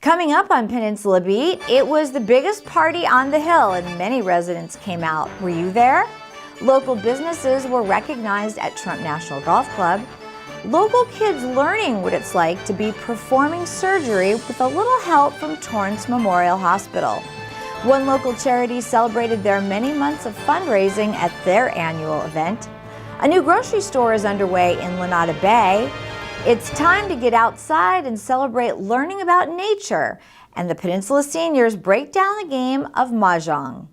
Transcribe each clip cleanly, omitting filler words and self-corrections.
Coming up on Peninsula Beat, it was the biggest party on the hill and many residents came out. Were you there? Local businesses were recognized at Trump National Golf Club. Local kids learning what it's like to be performing surgery with a little help from Torrance Memorial Hospital. One local charity celebrated their many months of fundraising at their annual event. A new grocery store is underway in Lunada Bay. It's time to get outside and celebrate learning about nature, and the Peninsula seniors break down the game of Mahjong.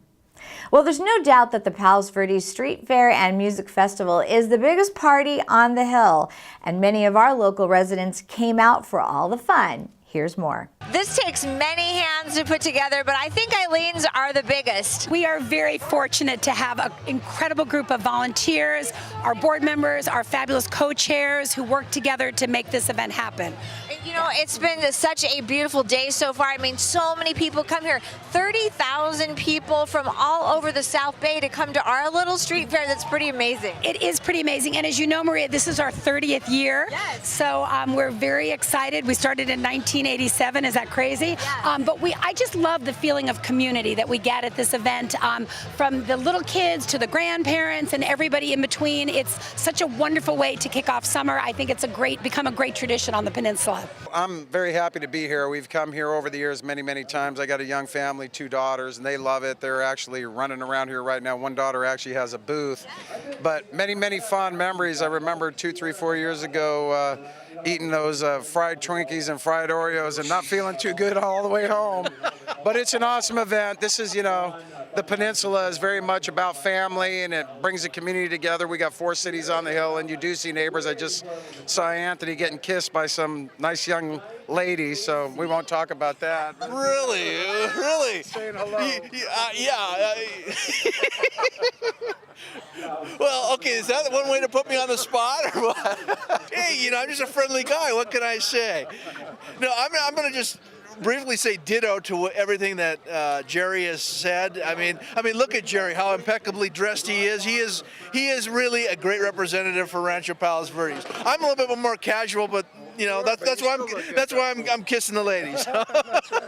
Well, there's no doubt that the Palos Verdes Street Fair and Music Festival is the biggest party on the hill, and many of our local residents came out for all the fun. Here's more. This takes many hands to put together, but I think Eileen's are the biggest. We are very fortunate to have an incredible group of volunteers, our board members, our fabulous co-chairs who work together to make this event happen. You know, it's been such a beautiful day so far. I mean, so many people come here. 30,000 people from all over the South Bay to come to our little street fair. That's pretty amazing. It is pretty amazing. And as you know, Maria, this is our 30th year. Yes. So we're very excited. We started in 1987. Is that crazy? Yeah. But I just love the feeling of community that we get at this event, from the little kids to the grandparents and everybody in between. It's such a wonderful way to kick off summer. I think it's become a great tradition on the peninsula. I'm very happy to be here. We've come here over the years many times. I got a young family, 2 daughters, and they love it. They're actually running around here right now. One daughter actually has a booth. But many fond memories. I remember 2, 3, 4 years ago eating those fried Twinkies and fried Oreos and not feeling too good all the way home. But it's an awesome event. This is, the peninsula is very much about family, and it brings the community together. We got 4 cities on the hill, and you do see neighbors. I just saw Anthony getting kissed by some nice young lady, so we won't talk about that. Really? Saying hello. Well, okay, is that one way to put me on the spot, or what? Hey, I'm just a friendly guy. What can I say? No, I'm going to just briefly say ditto to everything that Jerry has said. I mean, look at Jerry, how impeccably dressed he is. He is really a great representative for Rancho Palos Verdes. I'm a little bit more casual, but that's why I'm kissing the ladies.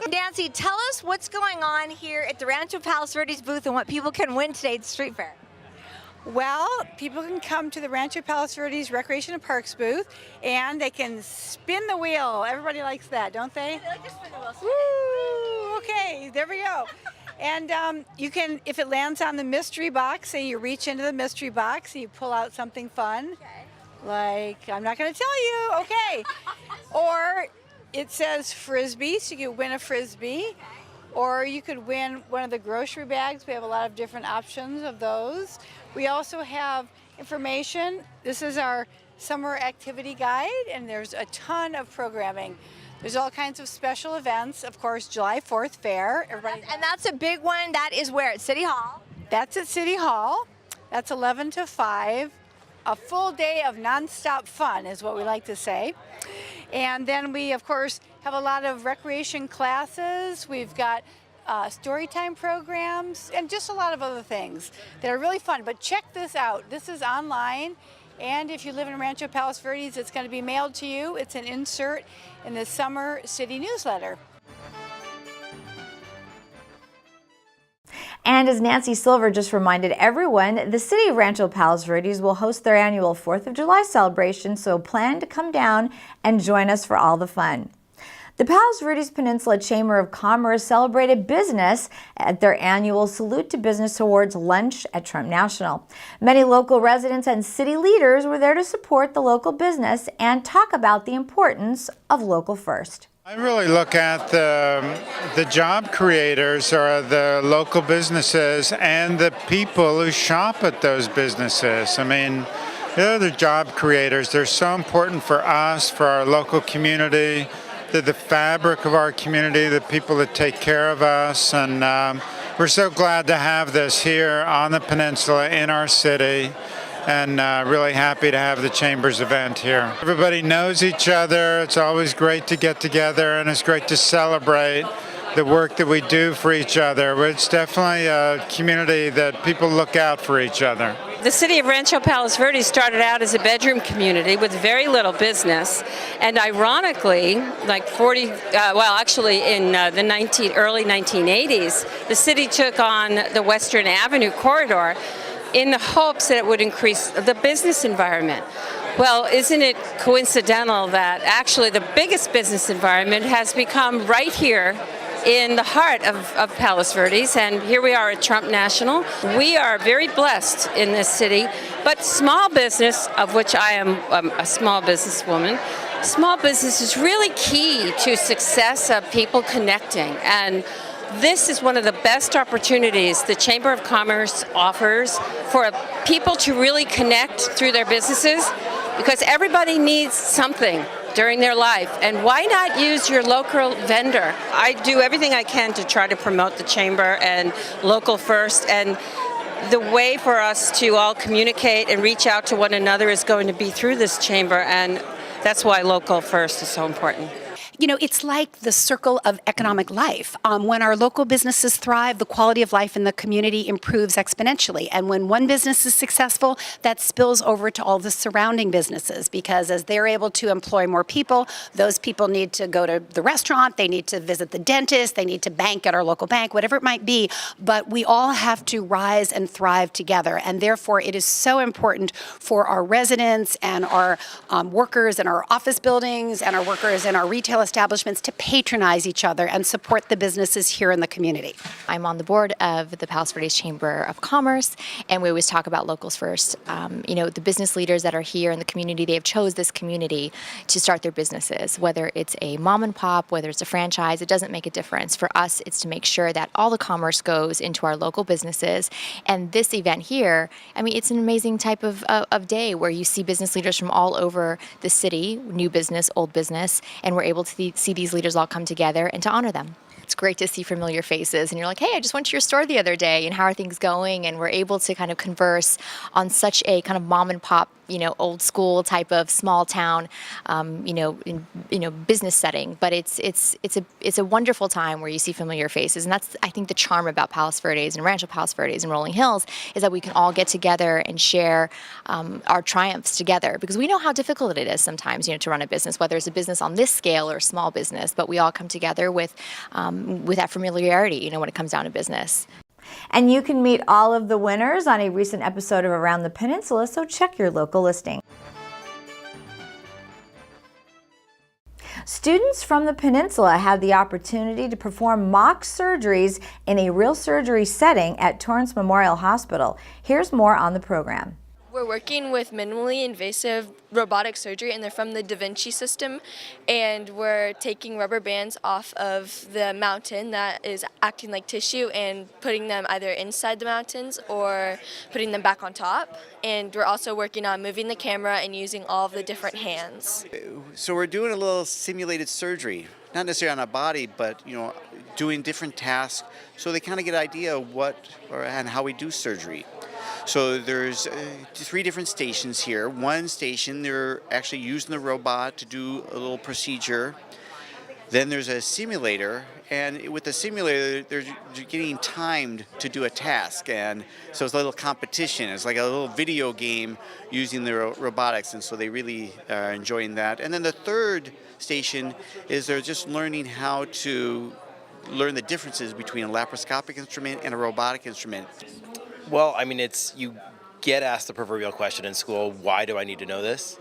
Nancy, tell us what's going on here at the Rancho Palos Verdes booth and what people can win today at the street fair. Well, people can come to the Rancho Palos Verdes Recreation and Parks booth, and they can spin the wheel. Everybody likes that, don't they? They like to spin the wheel. Woo! Okay, there we go. And you can, if it lands on the mystery box, say you reach into the mystery box and you pull out something fun. Okay. Like, I'm not going to tell you, okay. Or it says Frisbee, so you could win a Frisbee. Okay. Or you could win one of the grocery bags. We have a lot of different options of those. We also have information. This is our summer activity guide, and there's a ton of programming. There's all kinds of special events. Of course, July 4th fair. And that's a big one. That is where? At City Hall? That's at City Hall. That's 11 to 5. A full day of nonstop fun is what we like to say. And then we, of course, have a lot of recreation classes. We've got story time programs and just a lot of other things that are really fun. But check this out. This is online, and if you live in Rancho Palos Verdes, it's going to be mailed to you. It's an insert in the summer city newsletter. And as Nancy Silver just reminded everyone, the city of Rancho Palos Verdes will host their annual 4th of July celebration, so plan to come down and join us for all the fun. The Palos Verdes Peninsula Chamber of Commerce celebrated business at their annual Salute to Business Awards lunch at Trump National. Many local residents and city leaders were there to support the local business and talk about the importance of local first. I really look at the job creators or the local businesses and the people who shop at those businesses. I mean, they're the job creators. They're so important for us, for our local community. They're the fabric of our community, the people that take care of us. And we're so glad to have this here on the peninsula in our city. And really happy to have the Chamber's event here. Everybody knows each other. It's always great to get together, and it's great to celebrate the work that we do for each other. It's definitely a community that people look out for each other. The city of Rancho Palos Verdes started out as a bedroom community with very little business, and ironically, like in the early 1980s, the city took on the Western Avenue corridor in the hopes that it would increase the business environment. Well, isn't it coincidental that actually the biggest business environment has become right here in the heart of Palos Verdes, and here we are at Trump National. We are very blessed in this city, but small business, of which I am a small businesswoman, small business is really key to success of people connecting, and this is one of the best opportunities the Chamber of Commerce offers for people to really connect through their businesses, because everybody needs something during their life, and why not use your local vendor? I do everything I can to try to promote the chamber and local first, and the way for us to all communicate and reach out to one another is going to be through this chamber, and that's why local first is so important. You know, it's like the circle of economic life. When our local businesses thrive, the quality of life in the community improves exponentially. And when one business is successful, that spills over to all the surrounding businesses, because as they're able to employ more people, those people need to go to the restaurant, they need to visit the dentist, they need to bank at our local bank, whatever it might be. But we all have to rise and thrive together. And therefore, it is so important for our residents and our workers in our office buildings and our workers in our retail establishments to patronize each other and support the businesses here in the community. I'm on the board of the Palos Verdes Chamber of Commerce, and we always talk about locals first. The business leaders that are here in the community, they have chose this community to start their businesses. Whether it's a mom and pop, whether it's a franchise, it doesn't make a difference. For us, it's to make sure that all the commerce goes into our local businesses. And this event here, it's an amazing type of day where you see business leaders from all over the city, new business, old business, and we're able to see these leaders all come together and to honor them. It's great to see familiar faces, and you're like, hey, I just went to your store the other day, and how are things going? And we're able to kind of converse on such a kind of mom and pop, old school type of small town, business setting. But it's a wonderful time where you see familiar faces, and that's, I think, the charm about Palos Verdes and Rancho Palos Verdes and Rolling Hills is that we can all get together and share our triumphs together, because we know how difficult it is sometimes, to run a business, whether it's a business on this scale or a small business. But we all come together with that familiarity, when it comes down to business. And you can meet all of the winners on a recent episode of Around the Peninsula, so check your local listing. Students from the Peninsula had the opportunity to perform mock surgeries in a real surgery setting at Torrance Memorial Hospital. Here's more on the program. We're working with minimally invasive robotic surgery, and they're from the Da Vinci system, and we're taking rubber bands off of the mountain that is acting like tissue and putting them either inside the mountains or putting them back on top. And we're also working on moving the camera and using all of the different hands. So we're doing a little simulated surgery, not necessarily on a body, but doing different tasks so they kind of get an idea of and how we do surgery. So there's 3 different stations here. One station, they're actually using the robot to do a little procedure. Then there's a simulator, and with the simulator, they're getting timed to do a task. And so it's a little competition. It's like a little video game using the robotics, and so they really are enjoying that. And then the third station is they're just learning how to learn the differences between a laparoscopic instrument and a robotic instrument. Well, you get asked the proverbial question in school, why do I need to know this?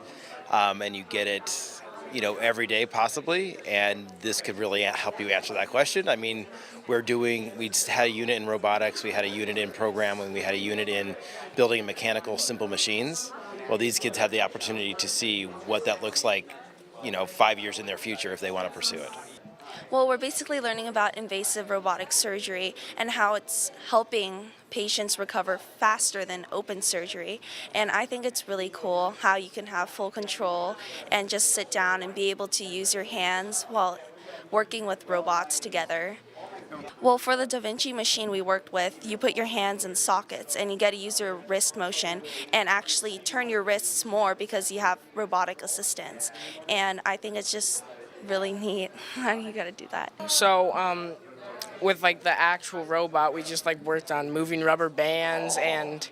And you get it, every day possibly, and this could really help you answer that question. We had a unit in robotics, we had a unit in programming, we had a unit in building mechanical simple machines. Well, these kids have the opportunity to see what that looks like, 5 years in their future if they want to pursue it. Well, we're basically learning about invasive robotic surgery and how it's helping patients recover faster than open surgery. And I think it's really cool how you can have full control and just sit down and be able to use your hands while working with robots together. Well, for the Da Vinci machine we worked with, you put your hands in sockets and you get to use your wrist motion and actually turn your wrists more because you have robotic assistance. And I think it's just really neat how you got to do that. So with like the actual robot, we just like worked on moving rubber bands and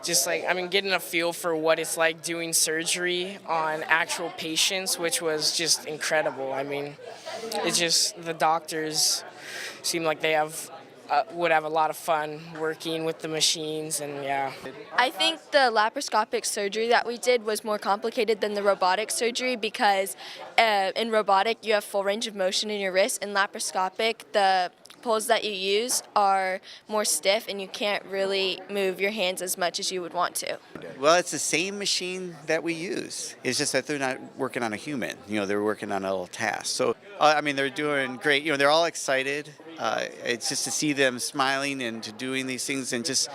just like, I mean, getting a feel for what it's like doing surgery on actual patients, which was just incredible. I mean, it's just the doctors seem like they would have a lot of fun working with the machines, and yeah. I think the laparoscopic surgery that we did was more complicated than the robotic surgery because in robotic you have full range of motion in your wrist. In laparoscopic, the poles that you use are more stiff and you can't really move your hands as much as you would want to. Well, it's the same machine that we use. It's just that they're not working on a human. They're working on a little task. So, I mean, they're doing great. They're all excited. It's just to see them smiling and to doing these things and just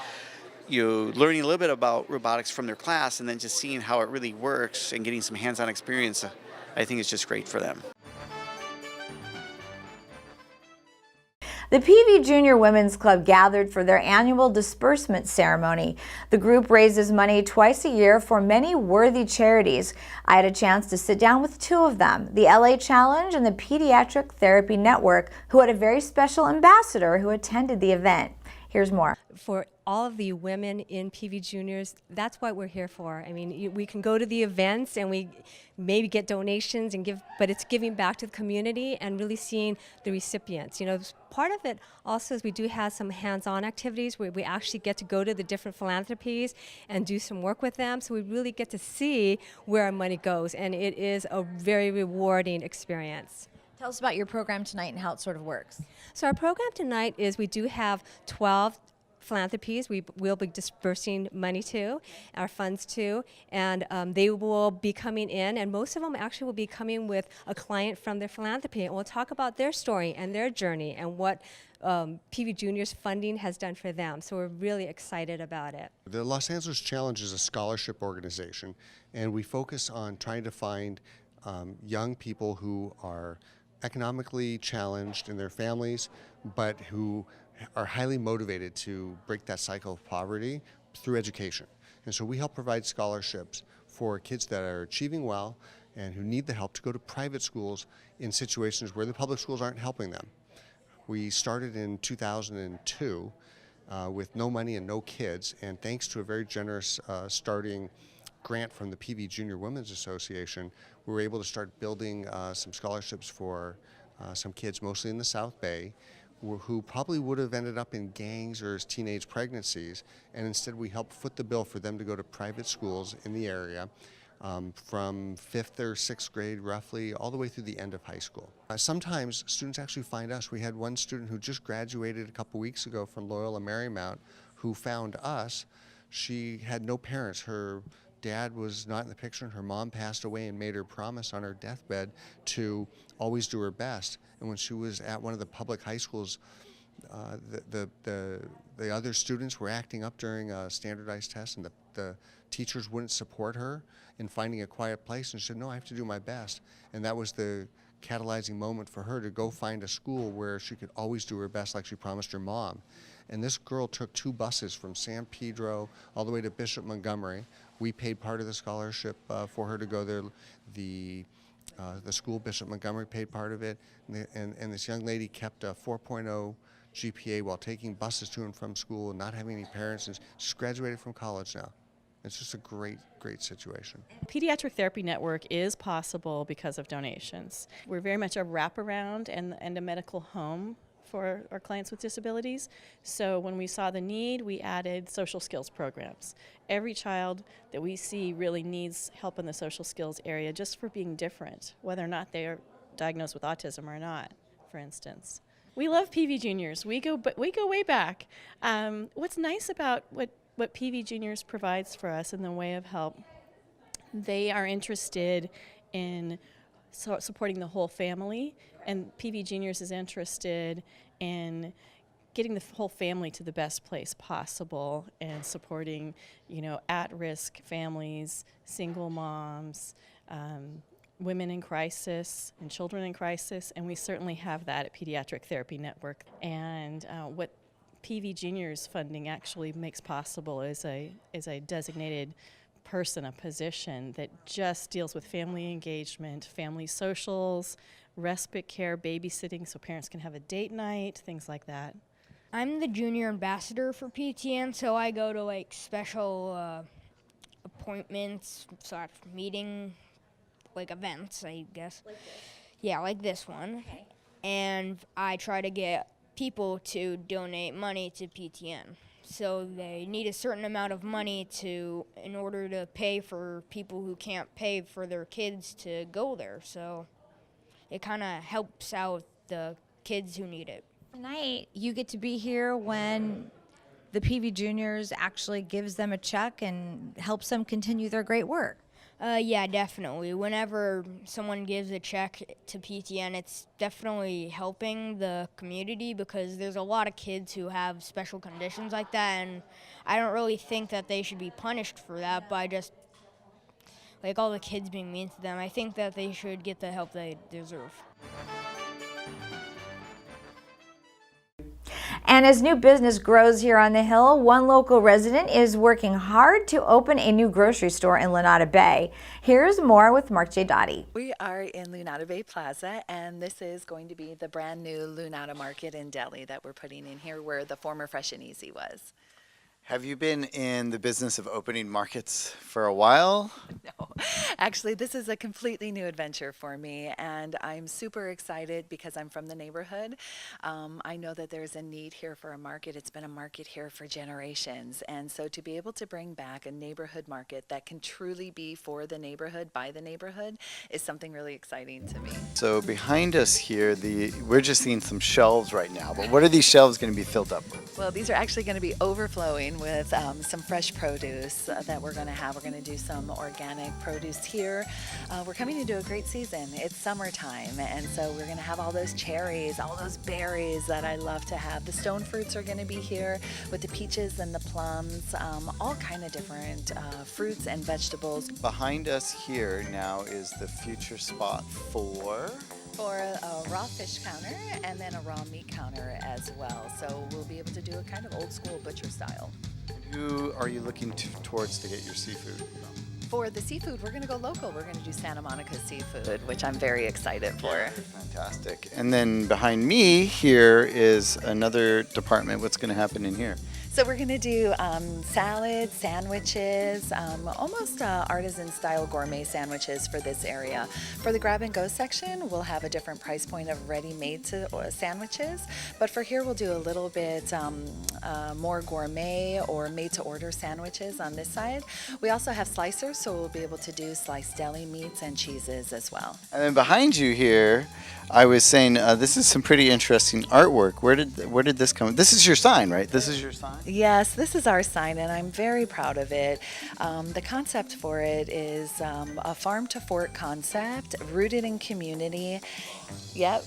learning a little bit about robotics from their class and then just seeing how it really works and getting some hands-on experience. I think it's just great for them. The PV Junior Women's Club gathered for their annual disbursement ceremony. The group raises money twice a year for many worthy charities. I had a chance to sit down with two of them, the LA Challenge and the Pediatric Therapy Network, who had a very special ambassador who attended the event. Here's more. For all of the women in PV Juniors, that's what we're here for. I mean, we can go to the events and we maybe get donations and give, but it's giving back to the community and really seeing the recipients. Part of it also is we do have some hands-on activities where we actually get to go to the different philanthropies and do some work with them. So we really get to see where our money goes, and it is a very rewarding experience. Tell us about your program tonight and how it sort of works. So our program tonight is we do have 12 philanthropies we will be dispersing money to, our funds to, and they will be coming in, and most of them actually will be coming with a client from their philanthropy, and we'll talk about their story and their journey and what PV Juniors funding has done for them. So we're really excited about it. The Los Angeles Challenge is a scholarship organization, and we focus on trying to find young people who are economically challenged in their families, but who are highly motivated to break that cycle of poverty through education. And so we help provide scholarships for kids that are achieving well and who need the help to go to private schools in situations where the public schools aren't helping them. We started in 2002 with no money and no kids, and thanks to a very generous starting grant from the PV Junior Women's Association, we were able to start building some scholarships for some kids, mostly in the South Bay, who probably would have ended up in gangs or as teenage pregnancies, and instead we helped foot the bill for them to go to private schools in the area from 5th or 6th grade roughly all the way through the end of high school. Sometimes students actually find us. We had one student who just graduated a couple weeks ago from Loyola Marymount who found us. She had no parents. Her dad was not in the picture, and her mom passed away and made her promise on her deathbed to always do her best. And when she was at one of the public high schools, the other students were acting up during a standardized test, and the teachers wouldn't support her in finding a quiet place, and she said, no, I have to do my best. And that was the catalyzing moment for her to go find a school where she could always do her best like she promised her mom. And this girl took 2 buses from San Pedro all the way to Bishop Montgomery. We paid part of the scholarship for her to go there. The school, Bishop Montgomery, paid part of it. And this young lady kept a 4.0 GPA while taking buses to and from school and not having any parents. And she's graduated from college now. It's just a great, great situation. Pediatric Therapy Network is possible because of donations. We're very much a wraparound and a medical home for our clients with disabilities. So when we saw the need, we added social skills programs. Every child that we see really needs help in the social skills area just for being different, whether or not they are diagnosed with autism or not, for instance. We love PV Juniors. We go way back. What's nice about what PV Juniors provides for us in the way of help, they are interested in supporting the whole family, and PV Juniors is interested in getting the whole family to the best place possible and supporting, at-risk families, single moms, women in crisis and children in crisis, and we certainly have that at Pediatric Therapy Network. And what PV Juniors funding actually makes possible is a designated person, a position that just deals with family engagement, family socials, respite care, babysitting, so parents can have a date night, things like that. I'm the junior ambassador for PTN, so I go to like special appointments, meeting, like events, I guess. Like this. Yeah, like this one. Okay. And I try to get people to donate money to PTN. So they need a certain amount of money in order to pay for people who can't pay for their kids to go there. So it kind of helps out the kids who need it. Tonight, you get to be here when the PV Juniors actually gives them a check and helps them continue their great work. Yeah, definitely. Whenever someone gives a check to PTN, it's definitely helping the community because there's a lot of kids who have special conditions like that, and I don't really think that they should be punished for that by just like all the kids being mean to them. I think that they should get the help they deserve. And as new business grows here on the Hill, one local resident is working hard to open a new grocery store in Lunada Bay. Here's more with Mark J. Dottie. We are in Lunada Bay Plaza, and this is going to be the brand new Lunada Market in Delhi that we're putting in here where the former Fresh and Easy was. Have you been in the business of opening markets for a while? No, actually, this is a completely new adventure for me, and I'm super excited because I'm from the neighborhood. I know that there's a need here for a market. It's been a market here for generations, and so to be able to bring back a neighborhood market that can truly be for the neighborhood, by the neighborhood, is something really exciting to me. So behind us here, we're just seeing some shelves right now, but what are these shelves going to be filled up with? Well, these are actually going to be overflowing with some fresh produce that we're going to have. We're going to do some organic produce here. We're coming into a great season. It's summertime, and so we're going to have all those cherries, all those berries that I love to have. The stone fruits are going to be here with the peaches and the plums, all kind of different fruits and vegetables. Behind us here now is the future spot for a raw fish counter and then a raw meat counter as well. So we'll be able to do a kind of old school butcher style. Who are you looking towards to get your seafood? For the seafood, we're going to go local. We're going to do Santa Monica seafood, which I'm very excited for. Fantastic. And then behind me here is another department. What's going to happen in here? So we're going to do salads, sandwiches, almost artisan-style gourmet sandwiches for this area. For the grab-and-go section, we'll have a different price point of ready-made sandwiches. But for here, we'll do a little bit more gourmet or made-to-order sandwiches on this side. We also have slicers, so we'll be able to do sliced deli meats and cheeses as well. And then behind you here, I was saying this is some pretty interesting artwork. Where did this come? This is your sign, right? This is your sign? Yes, this is our sign, and I'm very proud of it. The concept for it is a farm-to-fork concept, rooted in community. Yep.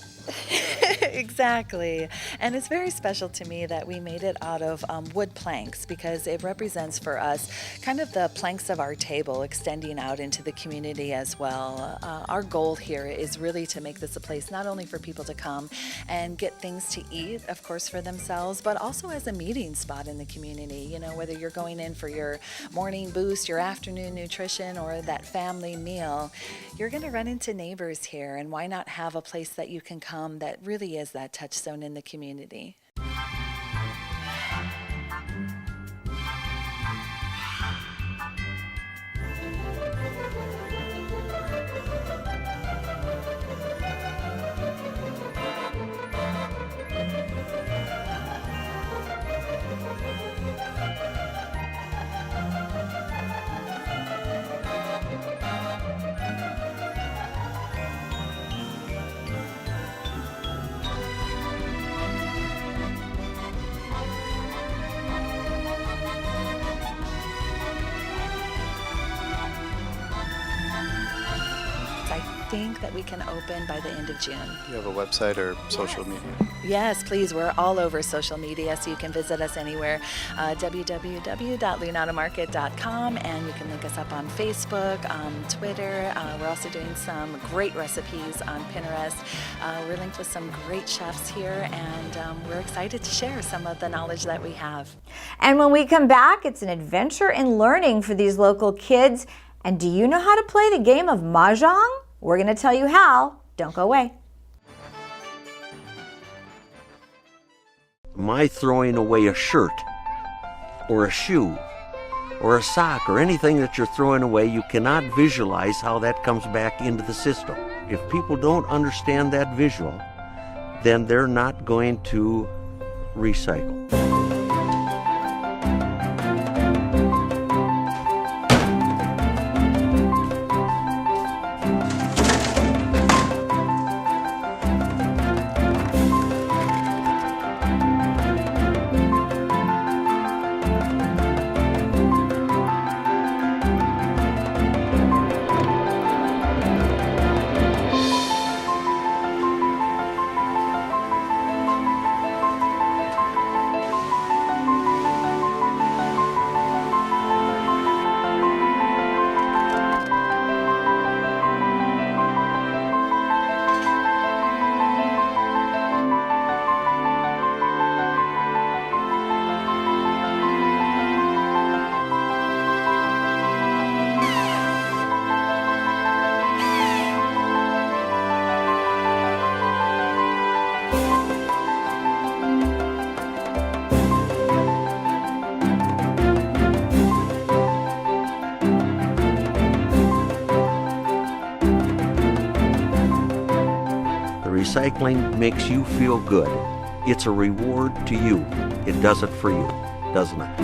Exactly. And it's very special to me that we made it out of wood planks because it represents for us kind of the planks of our table extending out into the community as well. Our goal here is really to make this a place not only for people to come and get things to eat, of course, for themselves, but also as a meeting spot in the community. You know, whether you're going in for your morning boost, your afternoon nutrition, or that family meal, you're going to run into neighbors here, and why not have a place that you can come that really is that touchstone in the community. I think that we can open by the end of June. Do you have a website or social media? Yes, please. We're all over social media, so you can visit us anywhere. www.lunadamarket.com, and you can look us up on Facebook, Twitter. We're also doing some great recipes on Pinterest. We're linked with some great chefs here, and we're excited to share some of the knowledge that we have. And when we come back, it's an adventure in learning for these local kids. And do you know how to play the game of Mahjong? We're going to tell you how. Don't go away. my throwing away a shirt or a shoe or a sock or anything that you're throwing away, you cannot visualize how that comes back into the system. If people don't understand that visual, then they're not going to recycle. Recycling makes you feel good. It's a reward to you. It does it for you, doesn't it?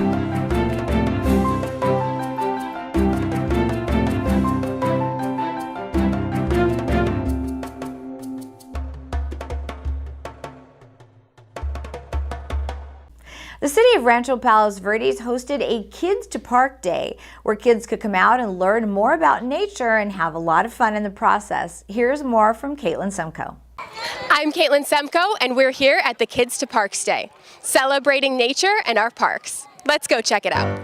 The city of Rancho Palos Verdes hosted a Kids to Park Day, where kids could come out and learn more about nature and have a lot of fun in the process. Here's more from Caitlin Semko. I'm Caitlin Semko, and we're here at the Kids to Parks Day, celebrating nature and our parks. Let's go check it out.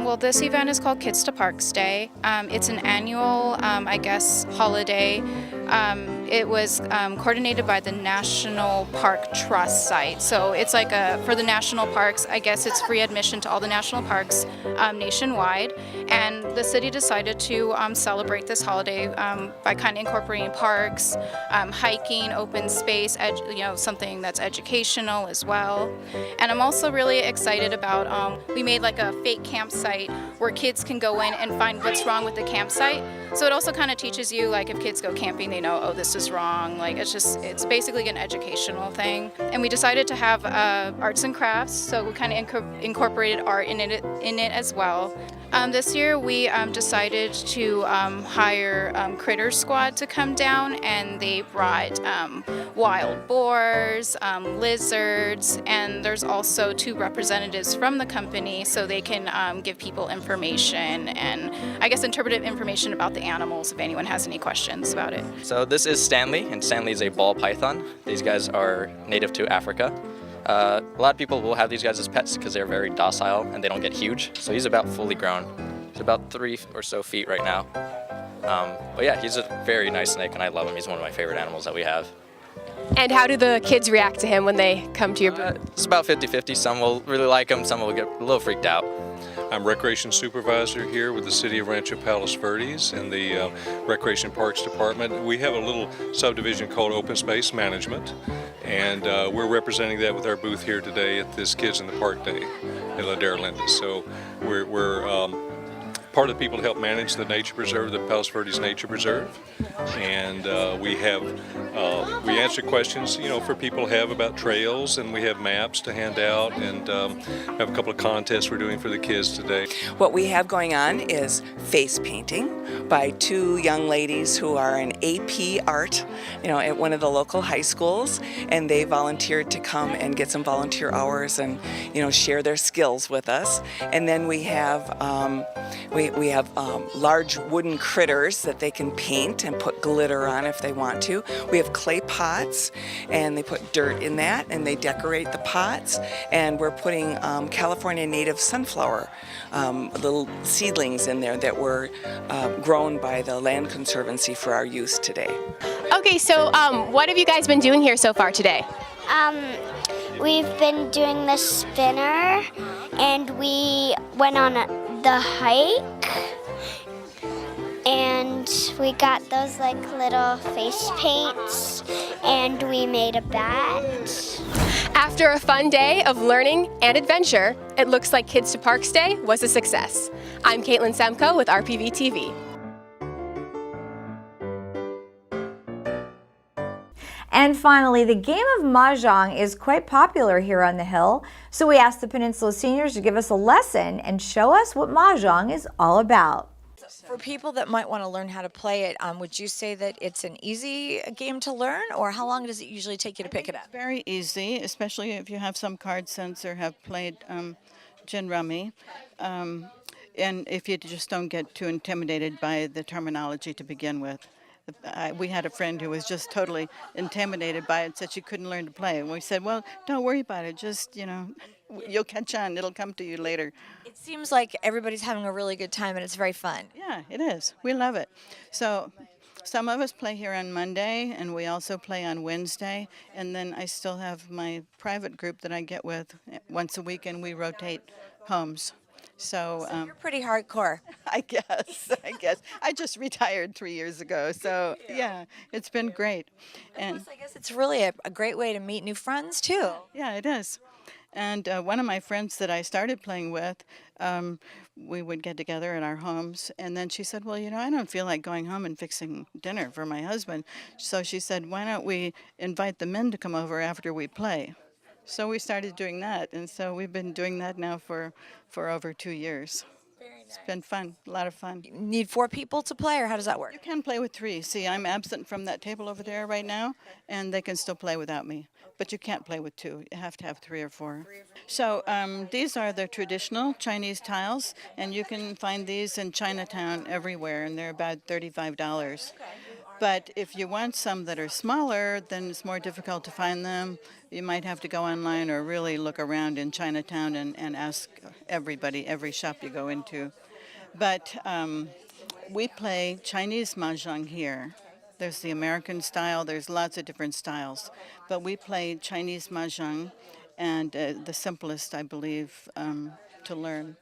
Well, this event is called Kids to Parks Day. It's an annual, holiday. It was coordinated by the National Park Trust site. So it's like for the national parks, I guess it's free admission to all the national parks nationwide. And the city decided to celebrate this holiday by kind of incorporating parks, hiking, open space, something that's educational as well. And I'm also really excited about, we made like a fake campsite where kids can go in and find what's wrong with the campsite. So it also kind of teaches you, like, if kids go camping, they know, oh, this is wrong. Like, it's basically an educational thing. And we decided to have arts and crafts, so we kind of incorporated art in it as well. This year we decided to hire Critter Squad to come down, and they brought wild boars, lizards, and there's also 2 representatives from the company so they can give people information and I guess interpretive information about the animals if anyone has any questions about it. So this is Stanley, and Stanley is a ball python. These guys are native to Africa. A lot of people will have these guys as pets because they're very docile and they don't get huge. So he's about fully grown. He's about 3 or so feet right now. But yeah, he's a very nice snake and I love him. He's one of my favorite animals that we have. And how do the kids react to him when they come to your booth? It's about 50-50. Some will really like him, some will get a little freaked out. I'm Recreation Supervisor here with the City of Rancho Palos Verdes in the Recreation Parks Department. We have a little subdivision called Open Space Management, and we're representing that with our booth here today at this Kids in the Park Day in Ladera Linda. So we're part of the people to help manage the nature preserve, the Palos Verdes Nature Preserve, and we answer questions for people to have about trails, and we have maps to hand out, and have a couple of contests we're doing for the kids today. What we have going on is face painting by 2 young ladies who are in AP art, at one of the local high schools, and they volunteered to come and get some volunteer hours and share their skills with us. And then we have we have large wooden critters that they can paint and put glitter on if they want to. We have clay pots, and they put dirt in that, and they decorate the pots. And we're putting California native sunflower little seedlings in there that were grown by the Land Conservancy for our use today. Okay, so what have you guys been doing here so far today? We've been doing the spinner, and we went on the hike, and we got those like little face paints, and we made a bat. After a fun day of learning and adventure, it looks like Kids to Parks Day was a success. I'm Caitlin Semko with RPV TV. And finally, the game of Mahjong is quite popular here on the Hill, so we asked the Peninsula seniors to give us a lesson and show us what Mahjong is all about. For people that might want to learn how to play it, would you say that it's an easy game to learn, or how long does it usually take you to pick it up? Very easy, especially if you have some card sense or have played gin rummy. And if you just don't get too intimidated by the terminology to begin with. We had a friend who was just totally intimidated by it, said she couldn't learn to play. And we said, well, don't worry about it. Just, you'll catch on. It'll come to you later. It seems like everybody's having a really good time, and it's very fun. Yeah, it is. We love it. So some of us play here on Monday, and we also play on Wednesday. And then I still have my private group that I get with once a week, and we rotate homes. So you're pretty hardcore. I guess. I just retired 3 years ago, so yeah, it's been great. And plus, I guess it's really a great way to meet new friends too. Yeah, it is. And one of my friends that I started playing with, we would get together in our homes, and then she said, well, I don't feel like going home and fixing dinner for my husband. So she said, why don't we invite the men to come over after we play? So we started doing that, and so we've been doing that now for over 2 years. It's been fun, a lot of fun. You need 4 people to play, or how does that work? You can play with 3. See, I'm absent from that table over there right now, and they can still play without me. But you can't play with 2. You have to have 3 or 4. So these are the traditional Chinese tiles, and you can find these in Chinatown everywhere, and they're about $35. But if you want some that are smaller, then it's more difficult to find them. You might have to go online or really look around in Chinatown and ask everybody, every shop you go into. But we play Chinese Mahjong here. There's the American style, there's lots of different styles. But we play Chinese Mahjong, and the simplest, I believe, to learn.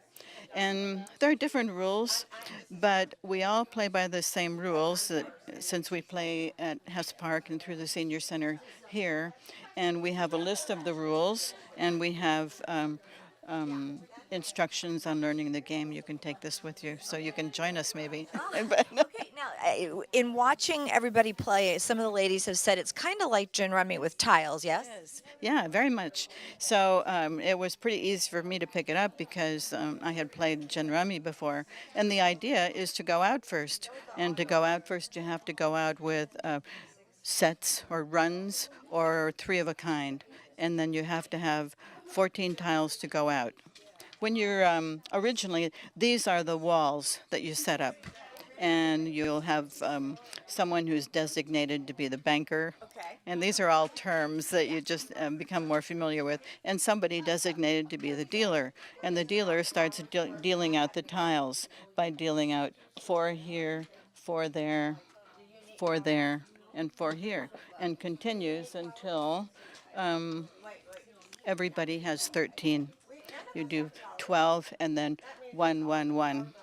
And there are different rules, but we all play by the same rules since we play at Hess Park and through the Senior Center here. And we have a list of the rules, and we have instructions on learning the game. You can take this with you, so you can join us maybe. Okay, now, in watching everybody play, some of the ladies have said it's kind of like gin rummy with tiles, yes? Yes. Yeah, very much. So it was pretty easy for me to pick it up because I had played gin rummy before. And the idea is to go out first. And to go out first, you have to go out with sets or runs or 3 of a kind. And then you have to have 14 tiles to go out. When you're originally, these are the walls that you set up. And you'll have someone who's designated to be the banker. Okay. And these are all terms that you just become more familiar with. And somebody designated to be the dealer. And the dealer starts dealing out the tiles by dealing out 4 here, 4 there, 4 there, and 4 here. And continues until everybody has 13. You do 12 and then 1, 1, 1.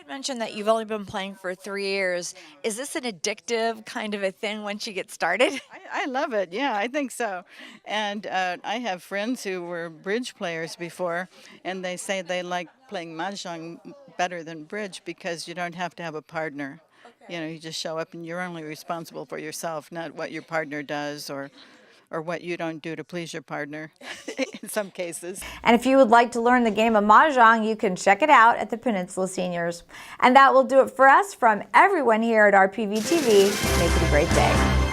Mentioned that you've only been playing for 3 years. Is this an addictive kind of a thing once you get started? I love it. Yeah, I think so. And I have friends who were bridge players before, and they say they like playing Mahjong better than bridge because you don't have to have a partner. Okay. You just show up and you're only responsible for yourself, not what your partner does or what you don't do to please your partner in some cases. And if you would like to learn the game of Mahjong, you can check it out at the Peninsula Seniors. And that will do it for us from everyone here at RPV TV. Make it a great day.